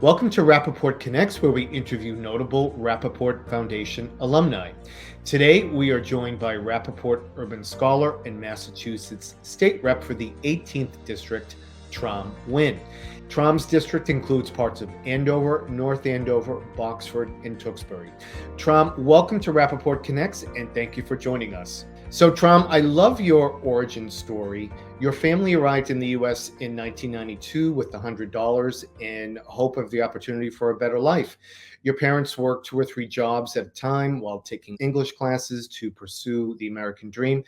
Welcome to Rappaport Connects, where we interview notable Rappaport Foundation alumni. Today, we are joined by Rappaport Urban Scholar and Massachusetts State Rep for the 18th District, Tram Nguyen. Tram's district includes parts of Andover, North Andover, Boxford, and Tewksbury. Tram, welcome to Rappaport Connects, and thank you for joining us. So, Tram, I love your origin story. Your family arrived in the U.S. in 1992 with $100 in hope of the opportunity for a better life. Your parents worked 2 or 3 jobs at a time while taking English classes to pursue the American dream.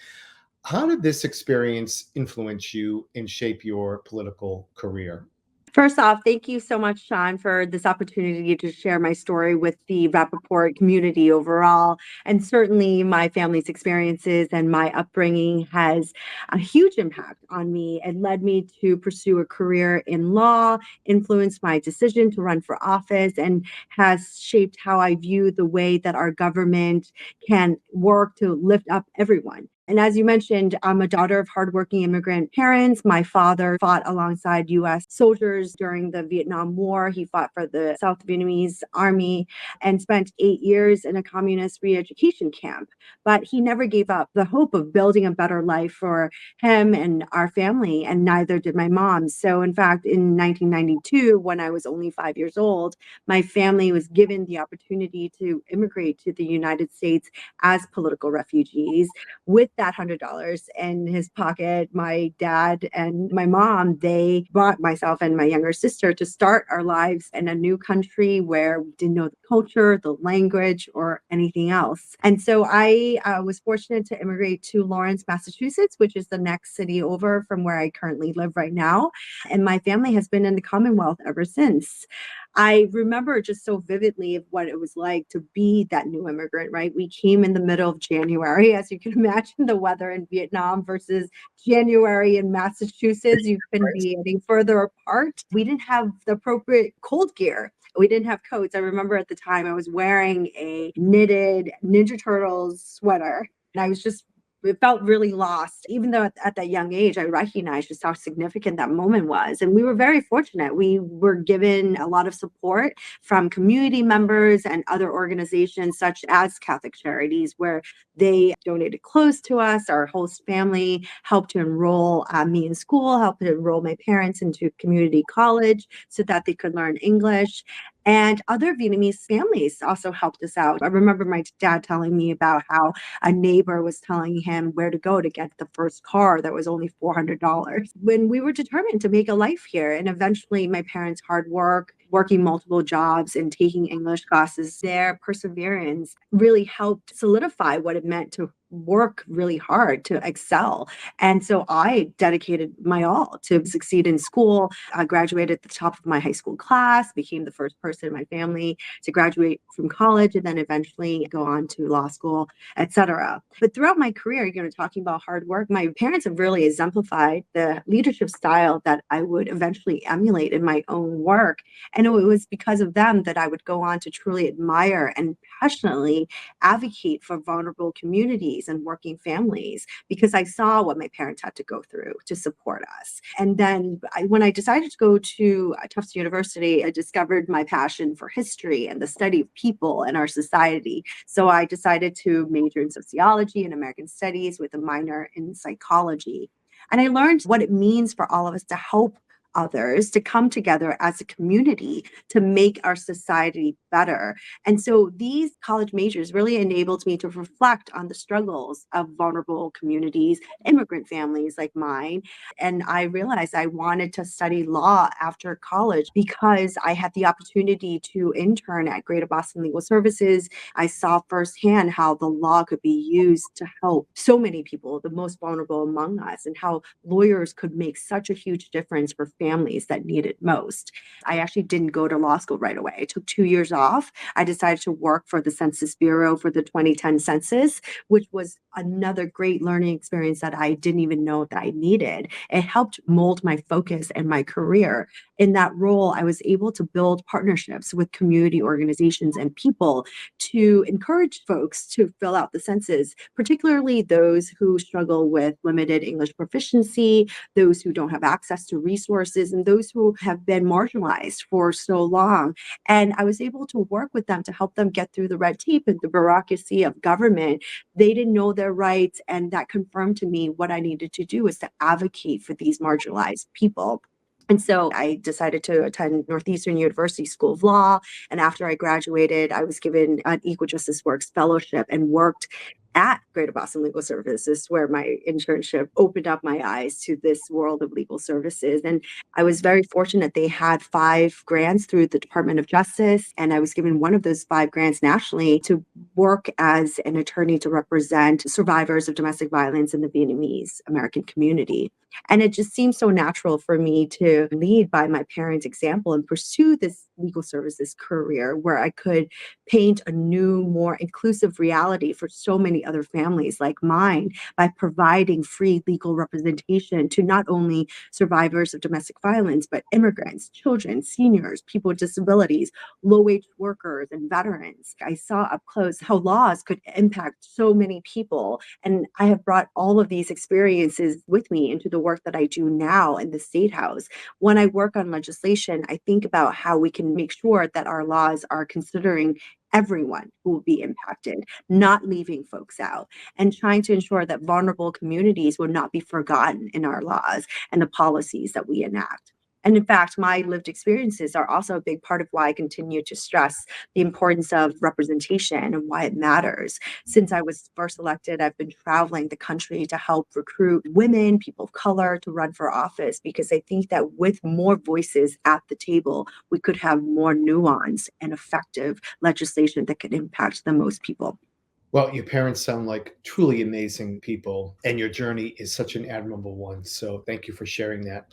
How did this experience influence you and shape your political career? First off, thank you so much, Sean, for this opportunity to share my story with the Rappaport community overall. And certainly my family's experiences and my upbringing has a huge impact on me and led me to pursue a career in law, influenced my decision to run for office, and has shaped how I view the way that our government can work to lift up everyone. And as you mentioned, I'm a daughter of hardworking immigrant parents. My father fought alongside US soldiers during the Vietnam War. He fought for the South Vietnamese army and spent 8 years in a communist re-education camp. But he never gave up the hope of building a better life for him and our family, and neither did my mom. So in fact, in 1992, when I was only 5 years old, my family was given the opportunity to immigrate to the United States as political refugees. With that $100 in his pocket, my dad and my mom, they brought myself and my younger sister to start our lives in a new country where we didn't know the culture, the language, or anything else. And so I was fortunate to immigrate to Lawrence, Massachusetts, which is the next city over from where I currently live right now. And my family has been in the Commonwealth ever since. I remember just so vividly of what it was like to be that new immigrant, right? We came in the middle of January, as you can imagine, the weather in Vietnam versus January in Massachusetts. You couldn't be any further apart. We didn't have the appropriate cold gear. We didn't have coats. I remember at the time I was wearing a knitted Ninja Turtles sweater. And I was just it felt really lost, even though at that young age, I recognized just how significant that moment was. And we were very fortunate. We were given a lot of support from community members and other organizations, such as Catholic Charities, where they donated clothes to us. Our host family helped to enroll me in school, helped to enroll my parents into community college so that they could learn English. And other Vietnamese families also helped us out. I remember my dad telling me about how a neighbor was telling him where to go to get the first car that was only $400 when we were determined to make a life here. And eventually my parents' hard work, working multiple jobs and taking English classes, their perseverance really helped solidify what it meant to work really hard to excel. And so I dedicated my all to succeed in school. I graduated at the top of my high school class, became the first person in my family to graduate from college, and then eventually go on to law school, etc. But throughout my career, talking about hard work, my parents have really exemplified the leadership style that I would eventually emulate in my own work. And it was because of them that I would go on to truly admire and passionately advocate for vulnerable communities and working families, because I saw what my parents had to go through to support us. And then when I decided to go to Tufts University, I discovered my passion for history and the study of people and our society. So I decided to major in sociology and American studies with a minor in psychology. And I learned what it means for all of us to help others, to come together as a community to make our society better. And so these college majors really enabled me to reflect on the struggles of vulnerable communities, immigrant families like mine. And I realized I wanted to study law after college because I had the opportunity to intern at Greater Boston Legal Services. I saw firsthand how the law could be used to help so many people, the most vulnerable among us, and how lawyers could make such a huge difference for families that need it most. I actually didn't go to law school right away. I took 2 years off. I decided to work for the Census Bureau for the 2010 census, which was another great learning experience that I didn't even know that I needed. It helped mold my focus and my career. In that role, I was able to build partnerships with community organizations and people to encourage folks to fill out the census, particularly those who struggle with limited English proficiency, those who don't have access to resources resources and those who have been marginalized for so long. And I was able to work with them to help them get through the red tape and the bureaucracy of government. They didn't know their rights, and that confirmed to me what I needed to do is to advocate for these marginalized people. And so I decided to attend Northeastern University School of Law. And after I graduated, I was given an Equal Justice Works fellowship and worked at Greater Boston Legal Services, where my internship opened up my eyes to this world of legal services. And I was very fortunate. They had 5 grants through the Department of Justice, and I was given one of those 5 grants nationally to work as an attorney to represent survivors of domestic violence in the Vietnamese American community. And it just seemed so natural for me to lead by my parents' example and pursue this legal services career where I could paint a new, more inclusive reality for so many other families like mine by providing free legal representation to not only survivors of domestic violence, but immigrants, children, seniors, people with disabilities, low-wage workers, and veterans. I saw up close how laws could impact so many people. And I have brought all of these experiences with me into the work that I do now in the Statehouse. When I work on legislation, I think about how we can make sure that our laws are considering everyone who will be impacted, not leaving folks out, and trying to ensure that vulnerable communities will not be forgotten in our laws and the policies that we enact. And in fact, my lived experiences are also a big part of why I continue to stress the importance of representation and why it matters. Since I was first elected, I've been traveling the country to help recruit women, people of color to run for office, because I think that with more voices at the table, we could have more nuance and effective legislation that could impact the most people. Well, your parents sound like truly amazing people, and your journey is such an admirable one. So, thank you for sharing that.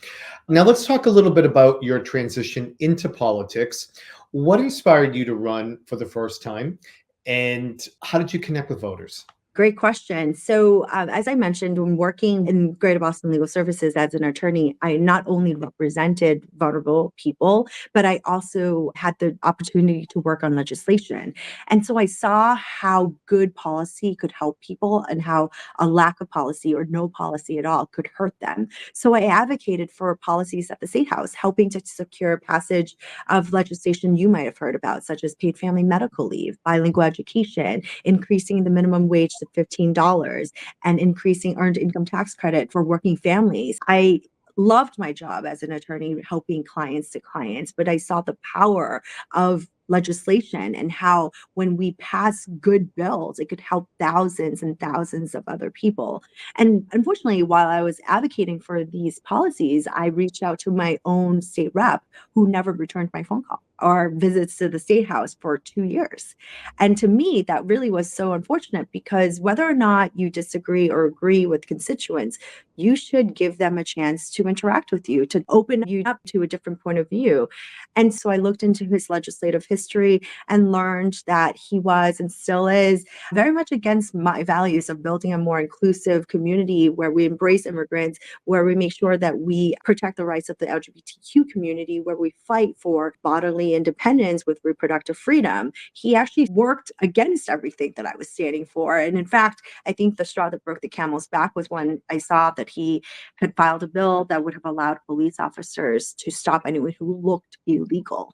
Now, let's talk a little bit about your transition into politics. What inspired you to run for the first time, and how did you connect with voters? Great question. So, as I mentioned, when working in Greater Boston Legal Services as an attorney, I not only represented vulnerable people, but I also had the opportunity to work on legislation. And so I saw how good policy could help people and how a lack of policy or no policy at all could hurt them. So I advocated for policies at the State House, helping to secure passage of legislation you might have heard about, such as paid family medical leave, bilingual education, increasing the minimum wage to $15, and increasing earned income tax credit for working families. I loved my job as an attorney helping clients to clients, but I saw the power of legislation and how when we pass good bills, it could help thousands and thousands of other people. And unfortunately, while I was advocating for these policies, I reached out to my own state rep who never returned my phone call or visits to the state house for 2 years. And to me, that really was so unfortunate because whether or not you disagree or agree with constituents, you should give them a chance to interact with you, to open you up to a different point of view. And so I looked into his legislative history and learned that he was and still is very much against my values of building a more inclusive community where we embrace immigrants, where we make sure that we protect the rights of the LGBTQ community, where we fight for bodily independence with reproductive freedom. He actually worked against everything that I was standing for. And in fact, I think the straw that broke the camel's back was when I saw that he had filed a bill that would have allowed police officers to stop anyone who looked illegal,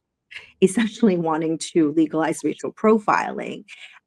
essentially wanting to legalize racial profiling.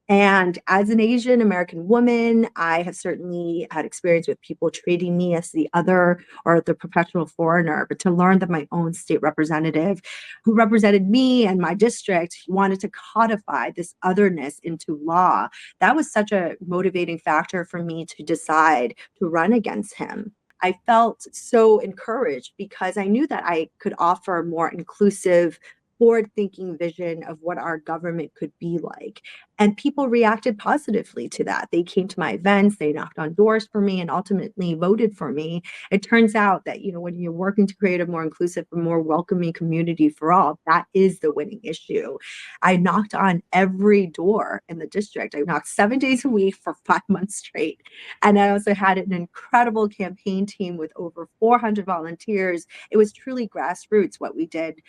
And as an Asian American woman, I have certainly had experience with people treating me as the other or the perpetual foreigner. But to learn that my own state representative, who represented me and my district, wanted to codify this otherness into law, that was such a motivating factor for me to decide to run against him. I felt so encouraged because I knew that I could offer a more inclusive, forward thinking vision of what our government could be like. And people reacted positively to that. They came to my events, they knocked on doors for me, and ultimately voted for me. It turns out that, when you're working to create a more inclusive and more welcoming community for all, that is the winning issue. I knocked on every door in the district. I knocked 7 days a week for 5 months straight. And I also had an incredible campaign team with over 400 volunteers. It was truly grassroots what we did.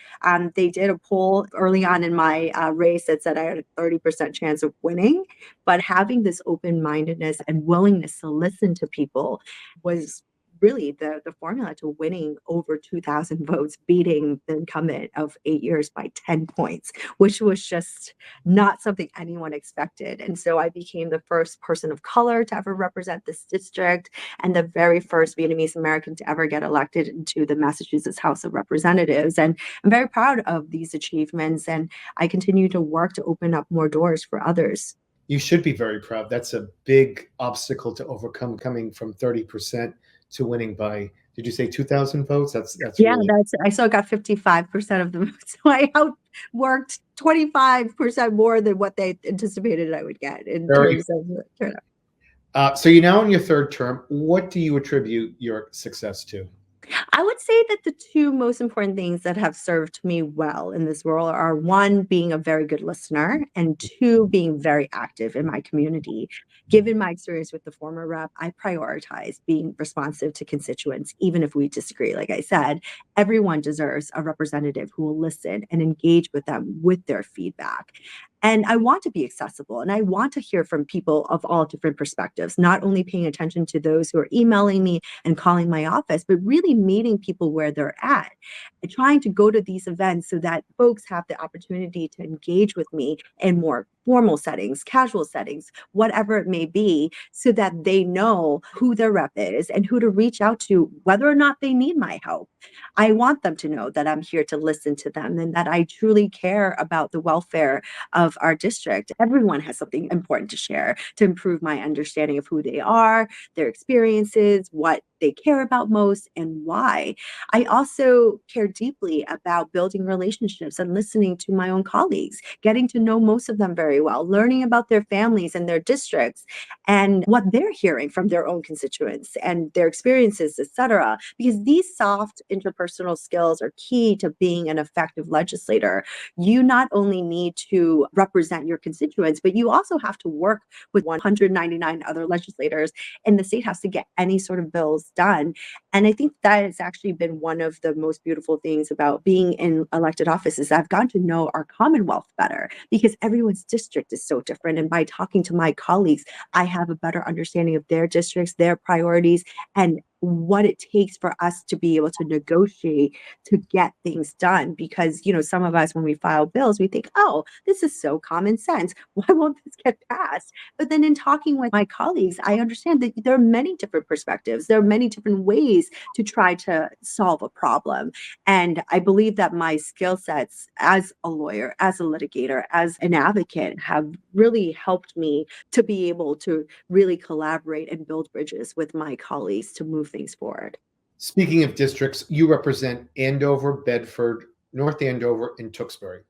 They did a poll early on in my race that said I had a 30% chance of winning, but having this open-mindedness and willingness to listen to people was really the formula to winning over 2,000 votes, beating the incumbent of 8 years by 10 points, which was just not something anyone expected. And so I became the first person of color to ever represent this district and the very first Vietnamese American to ever get elected into the Massachusetts House of Representatives. And I'm very proud of these achievements, and I continue to work to open up more doors for others. You should be very proud. That's a big obstacle to overcome, coming from 30% to winning by, did you say 2,000 votes? That's Yeah, really I still got 55% of the votes. So I outworked 25% more than what they anticipated I would get in very. terms of turnout. So you're now in your third term. What do you attribute your success to? I would say that the two most important things that have served me well in this role are one, being a very good listener, and two, being very active in my community. Given my experience with the former rep, I prioritize being responsive to constituents, even if we disagree. Like I said, everyone deserves a representative who will listen and engage with them with their feedback. And I want to be accessible and I want to hear from people of all different perspectives, not only paying attention to those who are emailing me and calling my office, but really meeting people where they're at and trying to go to these events so that folks have the opportunity to engage with me in more formal settings, casual settings, whatever it may be, so that they know who their rep is and who to reach out to, whether or not they need my help. I want them to know that I'm here to listen to them and that I truly care about the welfare of our district. Everyone has something important to share to improve my understanding of who they are, their experiences, what they care about most, and why. I also care deeply about building relationships and listening to my own colleagues, getting to know most of them very well, learning about their families and their districts and what they're hearing from their own constituents and their experiences, etc. Because these soft interpersonal skills are key to being an effective legislator. You not only need to represent your constituents, but you also have to work with 199 other legislators in the state house to get any sort of bills done. And I think that has actually been one of the most beautiful things about being in elected offices. I've gotten to know our Commonwealth better because everyone's district is so different. And by talking to my colleagues, I have a better understanding of their districts, their priorities, and what it takes for us to be able to negotiate to get things done. Because, some of us, when we file bills, we think, oh, this is so common sense. Why won't this get passed? But then in talking with my colleagues, I understand that there are many different perspectives. There are many different ways to try to solve a problem. And I believe that my skill sets as a lawyer, as a litigator, as an advocate have really helped me to be able to really collaborate and build bridges with my colleagues to move things forward. Speaking of districts, you represent Andover, Bedford, North Andover, and Tewksbury.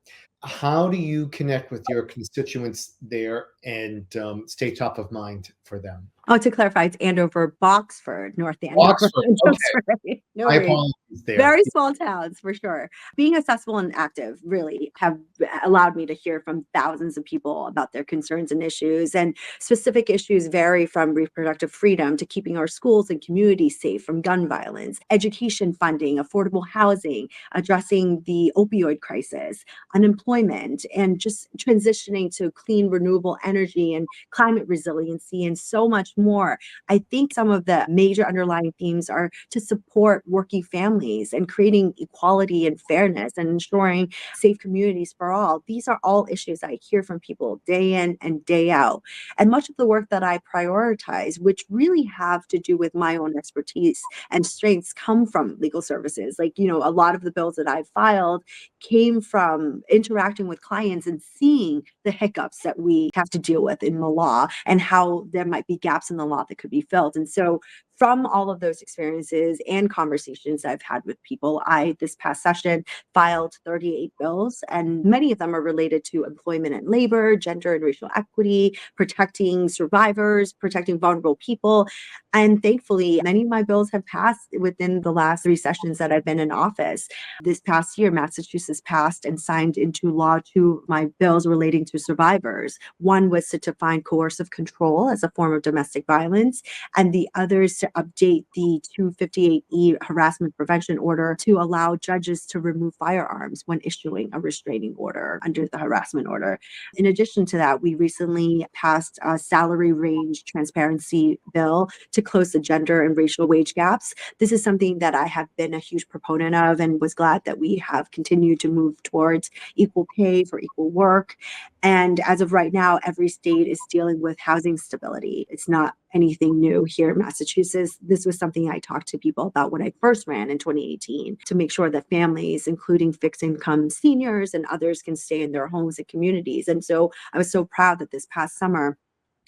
How do you connect with your constituents there and stay top of mind for them? Oh, to clarify, it's Andover, Boxford, North Andover, Oxford. and Okay. Tewksbury. No My worries. apologies there. Very small towns for sure. Being accessible and active really have allowed me to hear from thousands of people about their concerns and issues. And specific issues vary from reproductive freedom to keeping our schools and communities safe from gun violence, education funding, affordable housing, addressing the opioid crisis, unemployment, and just transitioning to clean, renewable energy and climate resiliency, and so much more. I think some of the major underlying themes are to support working families and creating equality and fairness and ensuring safe communities for all. These are all issues I hear from people day in and day out. And much of the work that I prioritize, which really have to do with my own expertise and strengths, come from legal services. Like, a lot of the bills that I've filed came from interacting with clients and seeing the hiccups that we have to deal with in the law and how there might be gaps in the law that could be filled. And so from all of those experiences and conversations I've had with people, I, this past session, filed 38 bills, and many of them are related to employment and labor, gender and racial equity, protecting survivors, protecting vulnerable people. And thankfully, many of my bills have passed within the last 3 sessions that I've been in office. This past year, Massachusetts passed and signed into law 2 of my bills relating to survivors. One was to define coercive control as a form of domestic violence, and the other is to update the 258E harassment prevention order to allow judges to remove firearms when issuing a restraining order under the harassment order. In addition to that, we recently passed a salary range transparency bill to to close the gender and racial wage gaps. This is something that I have been a huge proponent of and was glad that we have continued to move towards equal pay for equal work. And as of right now, every state is dealing with housing stability. It's not anything new here in Massachusetts. This was something I talked to people about when I first ran in 2018 to make sure that families, including fixed income seniors and others, can stay in their homes and communities. And so I was so proud that this past summer,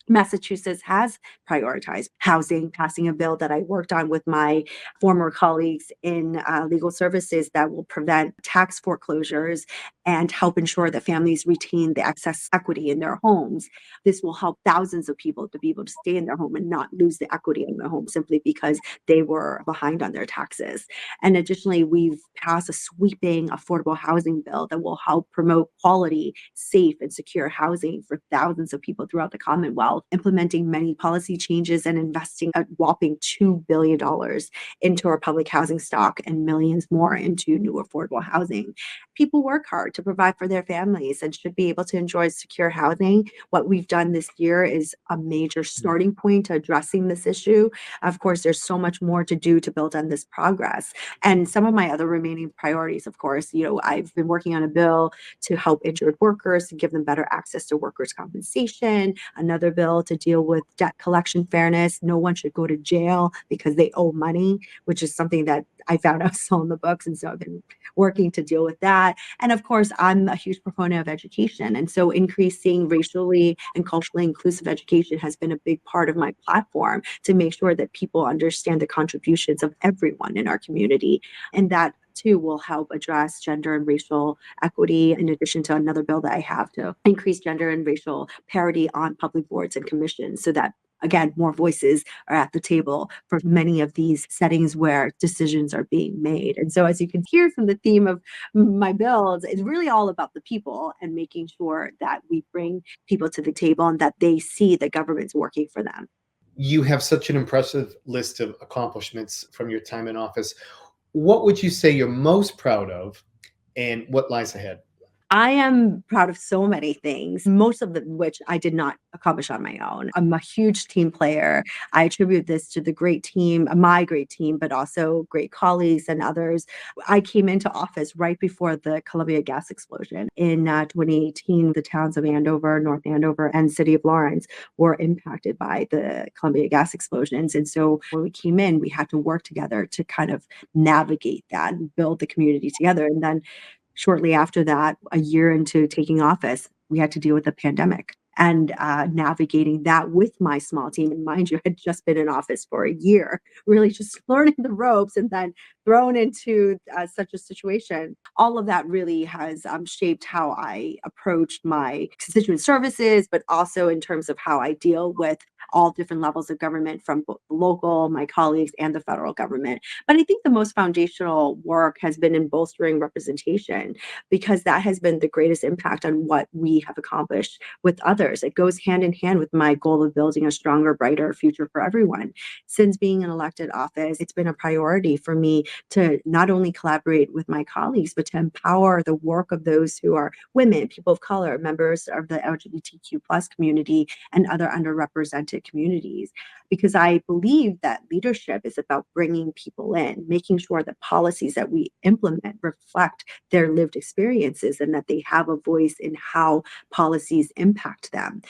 Massachusetts has prioritized housing, passing a bill that I worked on with my former colleagues in legal services that will prevent tax foreclosures and help ensure that families retain the excess equity in their homes. This will help thousands of people to be able to stay in their home and not lose the equity in their home simply because they were behind on their taxes. And additionally, we've passed a sweeping affordable housing bill that will help promote quality, safe, and secure housing for thousands of people throughout the Commonwealth, implementing many policy changes and investing a whopping $2 billion into our public housing stock and millions more into new affordable housing. People work hard to provide for their families and should be able to enjoy secure housing. What we've done this year is a major starting point to addressing this issue. Of course, there's so much more to do to build on this progress. And some of my other remaining priorities, of course, I've been working on a bill to help injured workers and give them better access to workers' compensation, another bill to deal with debt collection fairness. No one should go to jail because they owe money, which is something that I found out still in the books. And so I've been working to deal with that. And of course, I'm a huge proponent of education. And so increasing racially and culturally inclusive education has been a big part of my platform to make sure that people understand the contributions of everyone in our community. And that too will help address gender and racial equity, in addition to another bill that I have to increase gender and racial parity on public boards and commissions so that, again, more voices are at the table for many of these settings where decisions are being made. And so, as you can hear from the theme of my bills, it's really all about the people and making sure that we bring people to the table and that they see that government's working for them. You have such an impressive list of accomplishments from your time in office. What would you say you're most proud of, and what lies ahead? I am proud of so many things, most of which I did not accomplish on my own. I'm a huge team player. I attribute this to the great team, my great team, but also great colleagues and others. I came into office right before the Columbia gas explosion in 2018. The towns of Andover, North Andover, and City of Lawrence were impacted by the Columbia gas explosions. And so when we came in, we had to work together to kind of navigate that and build the community together. And then shortly after that, a year into taking office, we had to deal with the pandemic and navigating that with my small team. And mind you, I had just been in office for a year, really just learning the ropes and then thrown into such a situation. All of that really has shaped how I approached my constituent services, but also in terms of how I deal with all different levels of government from both the local, my colleagues, and the federal government. But I think the most foundational work has been in bolstering representation because that has been the greatest impact on what we have accomplished with others. It goes hand in hand with my goal of building a stronger, brighter future for everyone. Since being in elected office, it's been a priority for me to not only collaborate with my colleagues, but to empower the work of those who are women, people of color, members of the LGBTQ plus community, and other underrepresented communities. Because I believe that leadership is about bringing people in, making sure that policies that we implement reflect their lived experiences and that they have a voice in how policies impact them.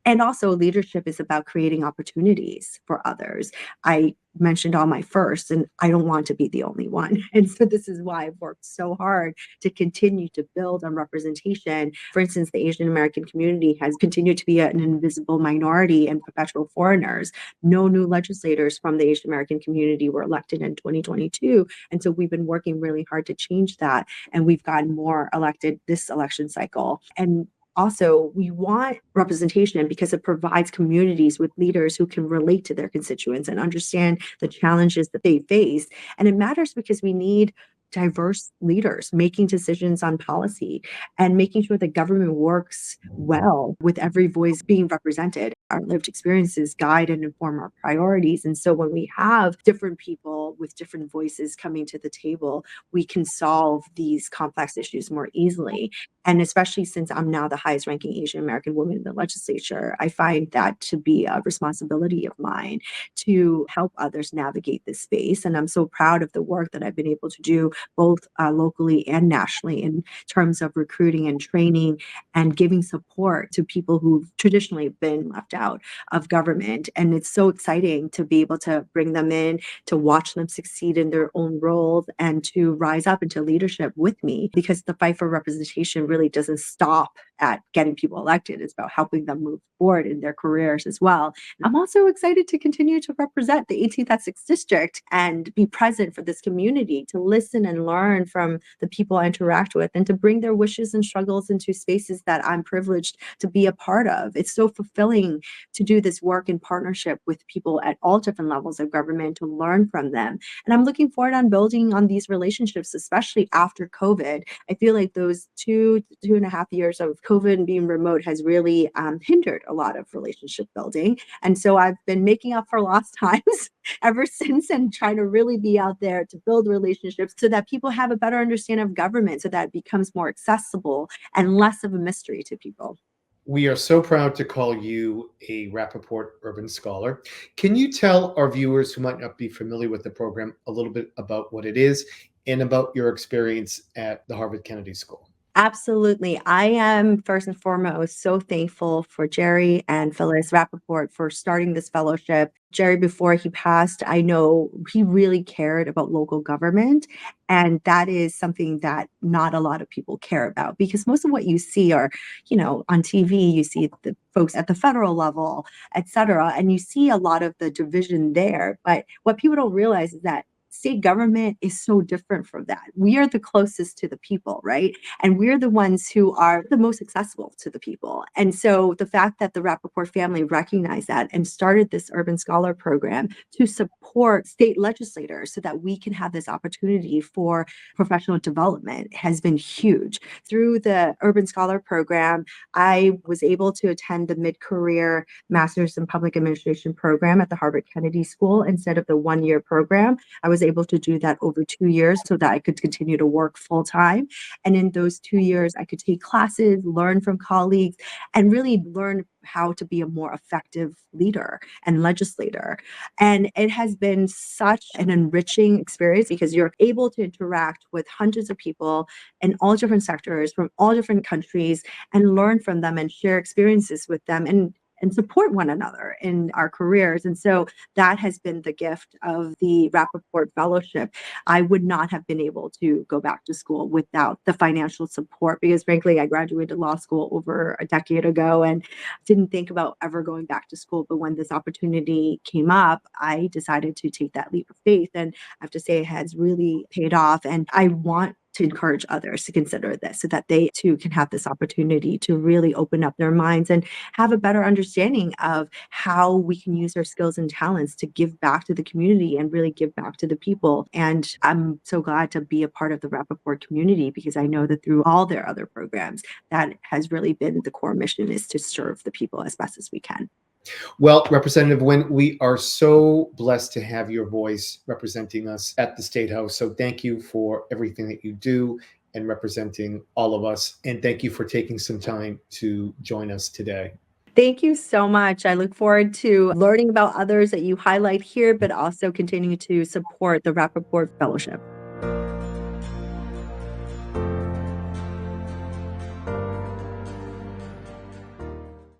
And also, leadership is about creating opportunities for others. I mentioned all my firsts, and I don't want to be the only one. And so, this is why I've worked so hard to continue to build on representation. For instance, the Asian American community has continued to be an invisible minority and perpetual foreigners. No new legislators from the Asian American community were elected in 2022. And so, we've been working really hard to change that. And we've gotten more elected this election cycle. And also, we want representation because it provides communities with leaders who can relate to their constituents and understand the challenges that they face. And it matters because we need diverse leaders making decisions on policy and making sure that government works well with every voice being represented. Our lived experiences guide and inform our priorities. And so when we have different people with different voices coming to the table, we can solve these complex issues more easily. And especially since I'm now the highest ranking Asian American woman in the legislature, I find that to be a responsibility of mine to help others navigate this space. And I'm so proud of the work that I've been able to do both locally and nationally in terms of recruiting and training and giving support to people who've traditionally been left out of government. And it's so exciting to be able to bring them in, to watch them succeed in their own roles, and to rise up into leadership with me, because the fight for representation really doesn't stop at getting people elected. It's about helping them move forward in their careers as well. I'm also excited to continue to represent the 18th Essex District and be present for this community, to listen and learn from the people I interact with, and to bring their wishes and struggles into spaces that I'm privileged to be a part of. It's so fulfilling to do this work in partnership with people at all different levels of government, to learn from them. And I'm looking forward on building on these relationships, especially after COVID. I feel like those 2.5 years of COVID and being remote has really hindered a lot of relationship building. And so I've been making up for lost times ever since, and trying to really be out there to build relationships so that people have a better understanding of government, so that it becomes more accessible and less of a mystery to people. We are so proud to call you a Rappaport Urban Scholar. Can you tell our viewers who might not be familiar with the program a little bit about what it is and about your experience at the Harvard Kennedy School? Absolutely. I am first and foremost so thankful for Jerry and Phyllis Rappaport for starting this fellowship. Jerry, before he passed, I know he really cared about local government. And that is something that not a lot of people care about, because most of what you see are, on TV, you see the folks at the federal level, et cetera, and you see a lot of the division there. But what people don't realize is that state government is so different from that. We are the closest to the people, right? And we're the ones who are the most accessible to the people. And so the fact that the Rappaport family recognized that and started this Urban Scholar program to support state legislators so that we can have this opportunity for professional development has been huge. Through the Urban Scholar program, I was able to attend the mid-career Master's in Public Administration program at the Harvard Kennedy School instead of the one-year program. I was able to do that over 2 years so that I could continue to work full time. And in those 2 years, I could take classes, learn from colleagues, and really learn how to be a more effective leader and legislator. And it has been such an enriching experience, because you're able to interact with hundreds of people in all different sectors from all different countries, and learn from them and share experiences with them, and support one another in our careers. And so that has been the gift of the Rappaport Fellowship. I would not have been able to go back to school without the financial support, because frankly, I graduated law school over a decade ago and didn't think about ever going back to school. But when this opportunity came up, I decided to take that leap of faith. And I have to say, it has really paid off. And I want to encourage others to consider this, so that they too can have this opportunity to really open up their minds and have a better understanding of how we can use our skills and talents to give back to the community and really give back to the people. And I'm so glad to be a part of the Rappaport community, because I know that through all their other programs, that has really been the core mission, is to serve the people as best as we can. Well, Representative Nguyen, we are so blessed to have your voice representing us at the Statehouse. So thank you for everything that you do and representing all of us. And thank you for taking some time to join us today. Thank you so much. I look forward to learning about others that you highlight here, but also continue to support the Rappaport Fellowship.